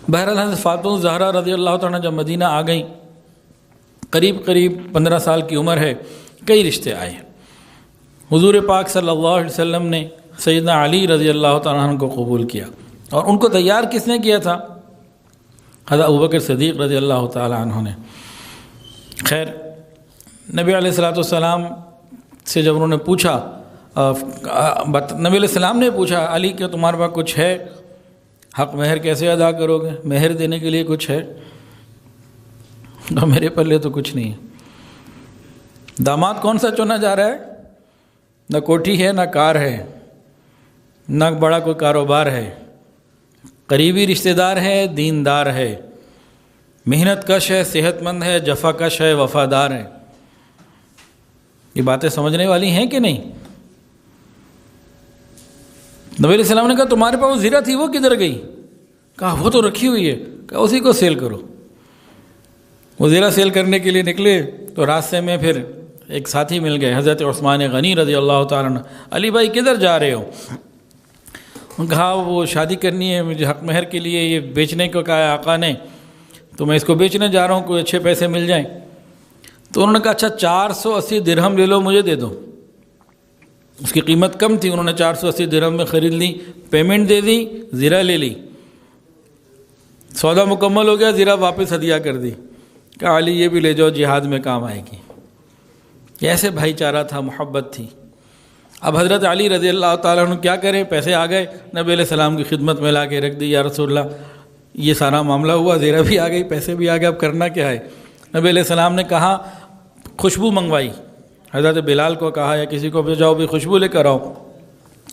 بہرحال حضرت فاطمہ الزہرا رضی اللہ تعالیٰ جب مدینہ آ گئیں، قریب 15 سال کی عمر ہے، کئی رشتے آئے۔ حضور پاک صلی اللہ علیہ وسلم نے سیدنا علی رضی اللہ تعالیٰ عنہ کو قبول کیا، اور ان کو تیار کس نے کیا تھا؟ حضرت ابوبکر صدیق رضی اللہ تعالیٰ عنہ نے۔ خیر، نبی علیہ السلام سے جب انہوں نے پوچھا، نبی علیہ السلام نے پوچھا علی کہ تمہارے پاس کچھ ہے؟ حق مہر کیسے ادا کرو گے؟ مہر دینے کے لیے کچھ ہے؟ میرے پلے تو کچھ نہیں ہے۔ داماد کون سا چنا جا رہا ہے؟ نہ کوٹھی ہے، نہ کار ہے، نہ بڑا کوئی کاروبار ہے، قریبی رشتہ دار ہے، دیندار ہے، محنت کش ہے، صحت مند ہے، جفا کش ہے، وفادار ہے۔ یہ باتیں سمجھنے والی ہیں کہ نہیں؟ نبی علیہ السلام نے کہا تمہارے پاس وہ زیرہ تھی، وہ کدھر گئی؟ کہا وہ تو رکھی ہوئی ہے۔ کہا اسی کو سیل کرو۔ وہ زیرہ سیل کرنے کے لیے نکلے تو راستے میں پھر ایک ساتھی مل گئے، حضرت عثمان غنی رضی اللہ تعالیٰ عنہ۔ علی بھائی کدھر جا رہے ہو؟ انہوں نے کہا وہ شادی کرنی ہے مجھے، حق مہر کے لیے یہ بیچنے کو کہا ہے آقا نے، تو میں اس کو بیچنے جا رہا ہوں، کوئی اچھے پیسے مل جائیں۔ تو انہوں نے کہا اچھا 480 درہم لے لو، مجھے دے دو۔ اس کی قیمت کم تھی، انہوں نے 480 درہم میں خرید لی، پیمنٹ دے دی، زیرہ لے لی، سودا مکمل ہو گیا، زیرہ واپس ہدیہ کر دی۔ کہا علی یہ بھی لے جاؤ، جہاد میں کام آئے گی۔ ایسے بھائی چارہ تھا، محبت تھی۔ اب حضرت علی رضی اللہ تعالیٰ عنہ کیا کریں؟ پیسے آ گئے، نبی علیہ السلام کی خدمت میں لا کے رکھ دی، یا رسول اللہ یہ سارا معاملہ ہوا، زیرہ بھی آ گئی، پیسے بھی آ گئے، اب کرنا کیا ہے؟ نبی علیہ السلام نے کہا خوشبو منگوائی، حضرت بلال کو کہا یا کسی کو بھی جاؤ بھی خوشبو لے کر آؤ،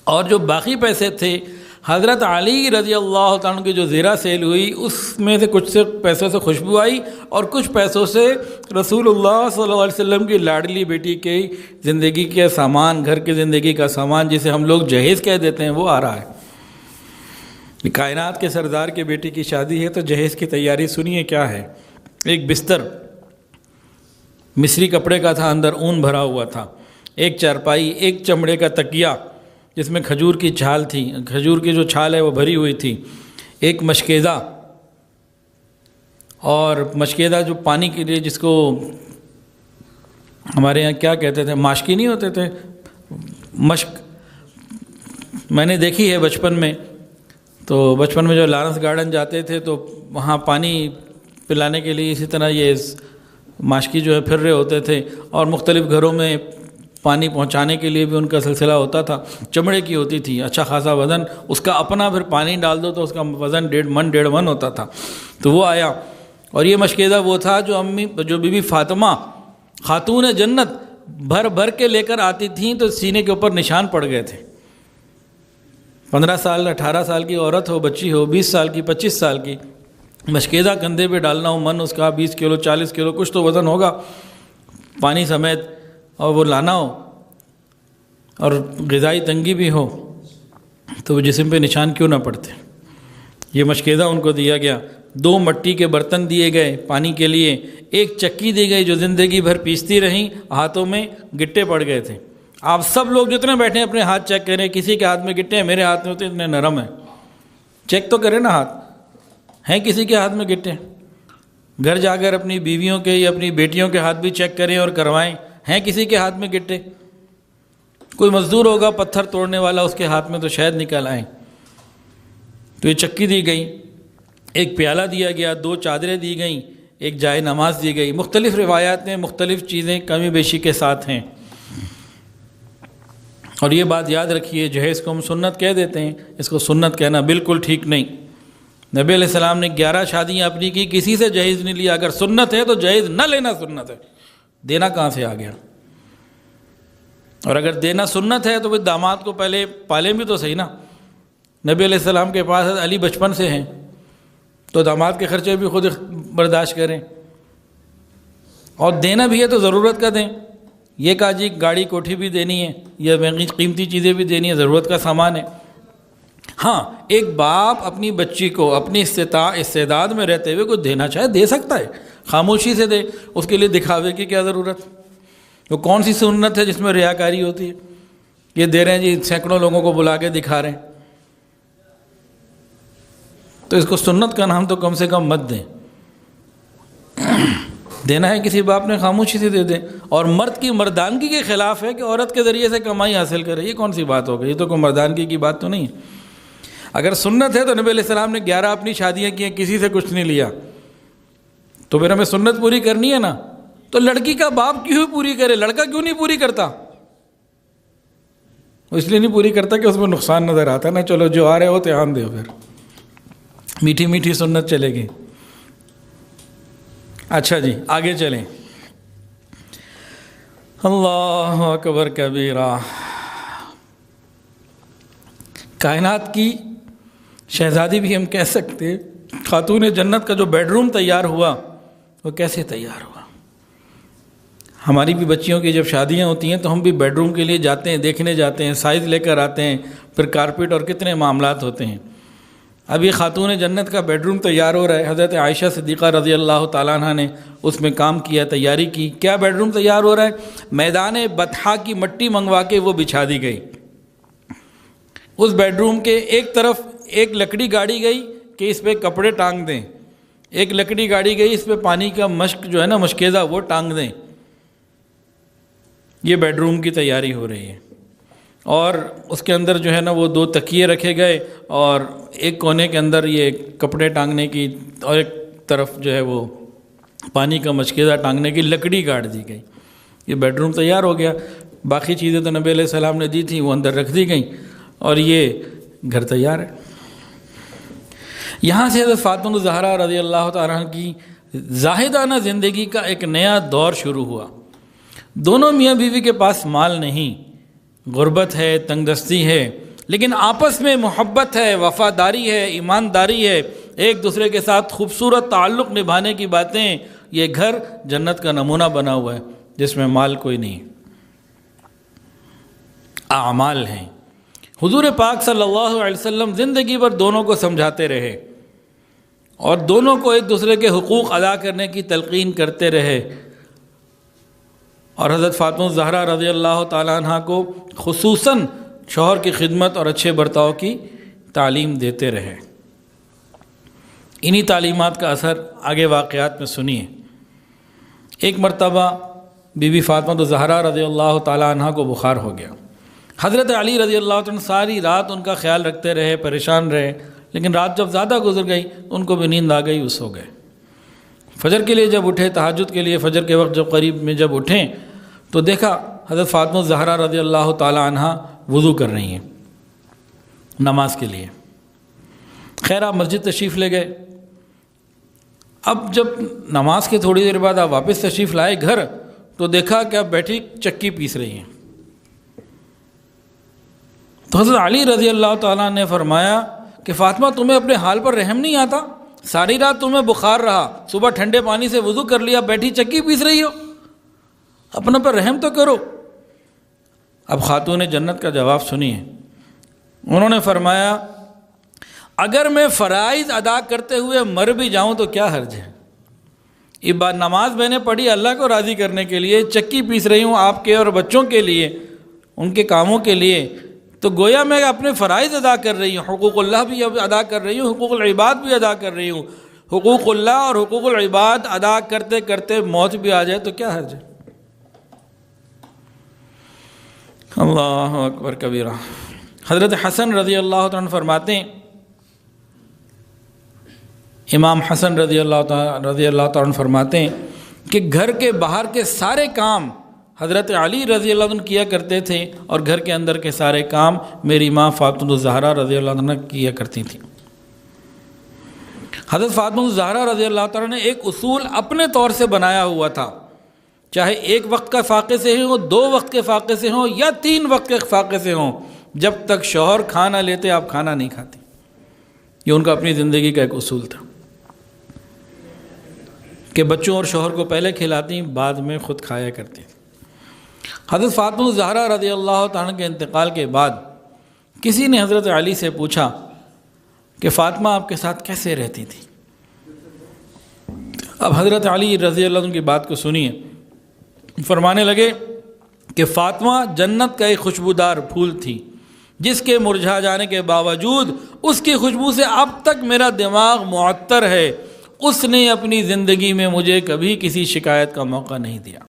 اور جو باقی پیسے تھے حضرت علی رضی اللہ تعالیٰ عنہ کی جو زیرہ سیل ہوئی اس میں سے کچھ سے پیسوں سے خوشبو آئی، اور کچھ پیسوں سے رسول اللہ صلی اللہ علیہ وسلم کی لاڈلی بیٹی کی زندگی کے سامان، گھر کی زندگی کا سامان جسے ہم لوگ جہیز کہہ دیتے ہیں، وہ آ رہا ہے۔ یہ کائنات کے سردار کی بیٹی کی شادی ہے تو جہیز کی تیاری سنیے کیا ہے۔ ایک بستر مصری کپڑے کا تھا، اندر اون بھرا ہوا تھا، ایک چارپائی، ایک چمڑے کا تکیہ جس میں کھجور کی چھال تھی، کھجور کی جو چھال ہے وہ بھری ہوئی تھی، ایک مشکیزہ، اور مشکیزہ جو پانی کے لیے جس کو ہمارے یہاں کیا کہتے تھے، ماشکی نہیں ہوتے تھے، مشک، میں نے دیکھی ہے بچپن میں، تو بچپن میں جو لارنس گارڈن جاتے تھے تو وہاں پانی پلانے کے لیے اسی طرح یہ ماشکی جو ہے پھر رہے ہوتے تھے، اور مختلف گھروں میں پانی پہنچانے کے لیے بھی ان کا سلسلہ ہوتا تھا، چمڑے کی ہوتی تھی، اچھا خاصا وزن اس کا اپنا، پھر پانی ڈال دو تو اس کا وزن 1.5 من ہوتا تھا۔ تو وہ آیا، اور یہ مشکیزہ وہ تھا جو بی بی فاطمہ خاتون جنت بھر بھر کے لے کر آتی تھیں تو سینے کے اوپر نشان پڑ گئے تھے۔ 15 سال 18 سال کی عورت ہو، بچی ہو، 20 سال کی، 25 سال کی، مشکیزہ کندھے پہ ڈالنا ہو، من اس کا 20 کلو 40 کلو کچھ تو وزن ہوگا پانی سمیت، اور وہ لانا ہو، اور غذائی تنگی بھی ہو، تو وہ جسم پہ نشان کیوں نہ پڑتے۔ یہ مشکیزہ ان کو دیا گیا، 2 مٹی کے برتن دیے گئے پانی کے لیے، ایک چکی دی گئی جو زندگی بھر پیستی رہیں، ہاتھوں میں گٹے پڑ گئے تھے۔ آپ سب لوگ جتنے بیٹھے ہیں اپنے ہاتھ چیک کریں، کسی کے ہاتھ میں گٹے ہیں، میرے ہاتھ میں ہوتے اتنے نرم ہیں، چیک تو کریں نا ہاتھ، ہیں کسی کے ہاتھ میں گٹے؟ گھر جا کر اپنی بیویوں کے یا اپنی بیٹیوں کے ہاتھ بھی چیک کریں اور کروائیں، ہیں کسی کے ہاتھ میں گٹے؟ کوئی مزدور ہوگا پتھر توڑنے والا، اس کے ہاتھ میں تو شاید نکل آئیں۔ تو یہ چکی دی گئی، ایک پیالہ دیا گیا، 2 چادریں دی گئیں، ایک جائے نماز دی گئی۔ مختلف روایات میں مختلف چیزیں کمی بیشی کے ساتھ ہیں، اور یہ بات یاد رکھیے، جہیز کو ہم سنت کہہ دیتے ہیں، اس کو سنت کہنا بالکل ٹھیک نہیں۔ نبی علیہ السلام نے 11 شادیاں اپنی کی، کسی سے جہیز نہیں لیا۔ اگر سنت ہے تو جہیز نہ لینا سنت ہے، دینا کہاں سے آ گیا؟ اور اگر دینا سنت ہے تو پھر داماد کو پہلے پالیں بھی تو صحیح نا۔ نبی علیہ السلام کے پاس علی بچپن سے ہیں تو داماد کے خرچے بھی خود برداشت کریں، اور دینا بھی ہے تو ضرورت کا دیں۔ یہ کہا جی گاڑی کوٹھی بھی دینی ہے یا قیمتی چیزیں بھی دینی ہے، ضرورت کا سامان ہے۔ ہاں، ایک باپ اپنی بچی کو اپنی استعداد میں رہتے ہوئے کچھ دینا چاہے دے سکتا ہے، خاموشی سے دے، اس کے لیے دکھاوے کی کیا ضرورت؟ وہ کون سی سنت ہے جس میں ریاکاری ہوتی ہے؟ یہ دے رہے ہیں جی، سینکڑوں لوگوں کو بلا کے دکھا رہے ہیں۔ تو اس کو سنت کا نام تو کم سے کم مت دیں. دینا ہے کسی باپ نے خاموشی سے دے دیں. اور مرد کی مردانگی کے خلاف ہے کہ عورت کے ذریعے سے کمائی حاصل کرے. یہ کون سی بات ہو گئی؟ یہ تو کوئی مردانگی کی بات تو نہیں ہے. اگر سنت ہے تو نبی علیہ السلام نے 11 اپنی شادیاں کی ہیں, کسی سے کچھ نہیں لیا. تو پھر ہمیں سنت پوری کرنی ہے نا. تو لڑکی کا باپ کیوں پوری کرے؟ لڑکا کیوں نہیں پوری کرتا؟ وہ اس لیے نہیں پوری کرتا کہ اس میں نقصان نظر آتا نا. چلو جو آ رہے ہو دھیان دو, پھر میٹھی میٹھی سنت چلے گی. اچھا جی آگے چلیں. اللہ اکبر کبیرہ. کائنات کی شہزادی بھی ہم کہہ سکتے. خاتون جنت کا جو بیڈ روم تیار ہوا وہ کیسے تیار ہوا؟ ہماری بھی بچیوں کی جب شادیاں ہوتی ہیں تو ہم بھی بیڈ روم کے لیے جاتے ہیں, دیکھنے جاتے ہیں, سائز لے کر آتے ہیں, پھر کارپیٹ اور کتنے معاملات ہوتے ہیں. اب یہ خاتون جنت کا بیڈ روم تیار ہو رہا ہے. حضرت عائشہ صدیقہ رضی اللہ تعالیٰ عنہ نے اس میں کام کیا, تیاری کی. کیا بیڈ روم تیار ہو رہا ہے؟ میدان بطحا کی مٹی منگوا کے وہ بچھا دی گئی. اس بیڈ روم کے ایک طرف ایک لکڑی گاڑی گئی کہ اس پہ کپڑے ٹانگ دیں, ایک لکڑی گاڑی گئی اس پہ پانی کا مشک جو ہے نا مشکیزہ وہ ٹانگ دیں. یہ بیڈ روم کی تیاری ہو رہی ہے. اور اس کے اندر جو ہے نا وہ 2 تکیے رکھے گئے اور ایک کونے کے اندر یہ کپڑے ٹانگنے کی اور ایک طرف جو ہے وہ پانی کا مشکیزہ ٹانگنے کی لکڑی گاڑ دی گئی. یہ بیڈ روم تیار ہو گیا. باقی چیزیں تو نبی علیہ السلام نے دی تھیں, وہ اندر رکھ دی گئیں اور یہ گھر تیار ہے. یہاں سے حضرت فاطمہ الزہرا رضی اللہ تعالیٰ عنہ کی زاہدانہ زندگی کا ایک نیا دور شروع ہوا. دونوں میاں بیوی کے پاس مال نہیں, غربت ہے, تنگ دستی ہے, لیکن آپس میں محبت ہے, وفاداری ہے, ایمانداری ہے, ایک دوسرے کے ساتھ خوبصورت تعلق نبھانے کی باتیں. یہ گھر جنت کا نمونہ بنا ہوا ہے جس میں مال کوئی نہیں, اعمال ہیں. حضور پاک صلی اللہ علیہ وسلم زندگی بھر دونوں کو سمجھاتے رہے اور دونوں کو ایک دوسرے کے حقوق ادا کرنے کی تلقین کرتے رہے. اور حضرت فاطمہ الزہرا رضی اللہ تعالیٰ عنہ کو خصوصاً شوہر کی خدمت اور اچھے برتاؤ کی تعلیم دیتے رہے. انہی تعلیمات کا اثر آگے واقعات میں سنیے. ایک مرتبہ بی بی فاطمہ الزہرا رضی اللہ تعالیٰ عنہ کو بخار ہو گیا. حضرت علی رضی اللہ عنہ ساری رات ان کا خیال رکھتے رہے, پریشان رہے, لیکن رات جب زیادہ گزر گئی ان کو بھی نیند آ گئی, وہ سو گئے. فجر کے لیے جب اٹھے, تہجد کے لیے فجر کے وقت جب قریب میں جب اٹھیں تو دیکھا حضرت فاطمہ الزہرا رضی اللہ تعالیٰ عنہ وضو کر رہی ہیں نماز کے لیے. خیر آپ مسجد تشریف لے گئے. اب جب نماز کے تھوڑی دیر بعد آپ واپس تشریف لائے گھر تو دیکھا کہ آپ بیٹھی چکی پیس رہی ہیں. تو حضرت علی رضی اللہ تعالیٰ نے فرمایا کہ فاطمہ تمہیں اپنے حال پر رحم نہیں آتا؟ ساری رات تمہیں بخار رہا, صبح ٹھنڈے پانی سے وضو کر لیا, بیٹھی چکی پیس رہی ہو, اپنا پر رحم تو کرو. اب خاتون جنت کا جواب سنیے. انہوں نے فرمایا اگر میں فرائض ادا کرتے ہوئے مر بھی جاؤں تو کیا حرج ہے؟ یہ بات نماز میں نے پڑھی اللہ کو راضی کرنے کے لیے, چکی پیس رہی ہوں آپ کے اور بچوں کے لیے, ان کے کاموں کے لیے, تو گویا میں اپنے فرائض ادا کر رہی ہوں, حقوق اللہ بھی ادا کر رہی ہوں, حقوق العباد بھی ادا کر رہی ہوں. حقوق اللہ اور حقوق العباد ادا کرتے کرتے موت بھی آ جائے تو کیا حرج ہے؟ اللہ اکبر کبیرہ. حضرت حسن رضی اللہ عنہ فرماتے ہیں, امام حسن رضی اللہ تعالیٰ فرماتے ہیں کہ گھر کے باہر کے سارے کام حضرت علی رضی اللہ عنہ کیا کرتے تھے اور گھر کے اندر کے سارے کام میری ماں فاطمہ الزہرا رضی اللہ عنہ کیا کرتی تھیں. حضرت فاطمہ الزہرا رضی اللہ تعالیٰ نے ایک اصول اپنے طور سے بنایا ہوا تھا, چاہے ایک وقت کا فاقے سے ہوں, 2 وقت کے فاقے سے ہوں یا 3 وقت کے فاقے سے ہوں, جب تک شوہر کھانا لیتے آپ کھانا نہیں کھاتے. یہ ان کا اپنی زندگی کا ایک اصول تھا کہ بچوں اور شوہر کو پہلے کھلاتی, بعد میں خود کھایا کرتی. حضرت فاطمہ الزہرا رضی اللہ تعالیٰ کے انتقال کے بعد کسی نے حضرت علی سے پوچھا کہ فاطمہ آپ کے ساتھ کیسے رہتی تھی؟ اب حضرت علی رضی اللہ عنہ کی بات کو سنیے. فرمانے لگے کہ فاطمہ جنت کا ایک خوشبودار پھول تھی جس کے مرجھا جانے کے باوجود اس کی خوشبو سے اب تک میرا دماغ معطر ہے، اس نے اپنی زندگی میں مجھے کبھی کسی شکایت کا موقع نہیں دیا۔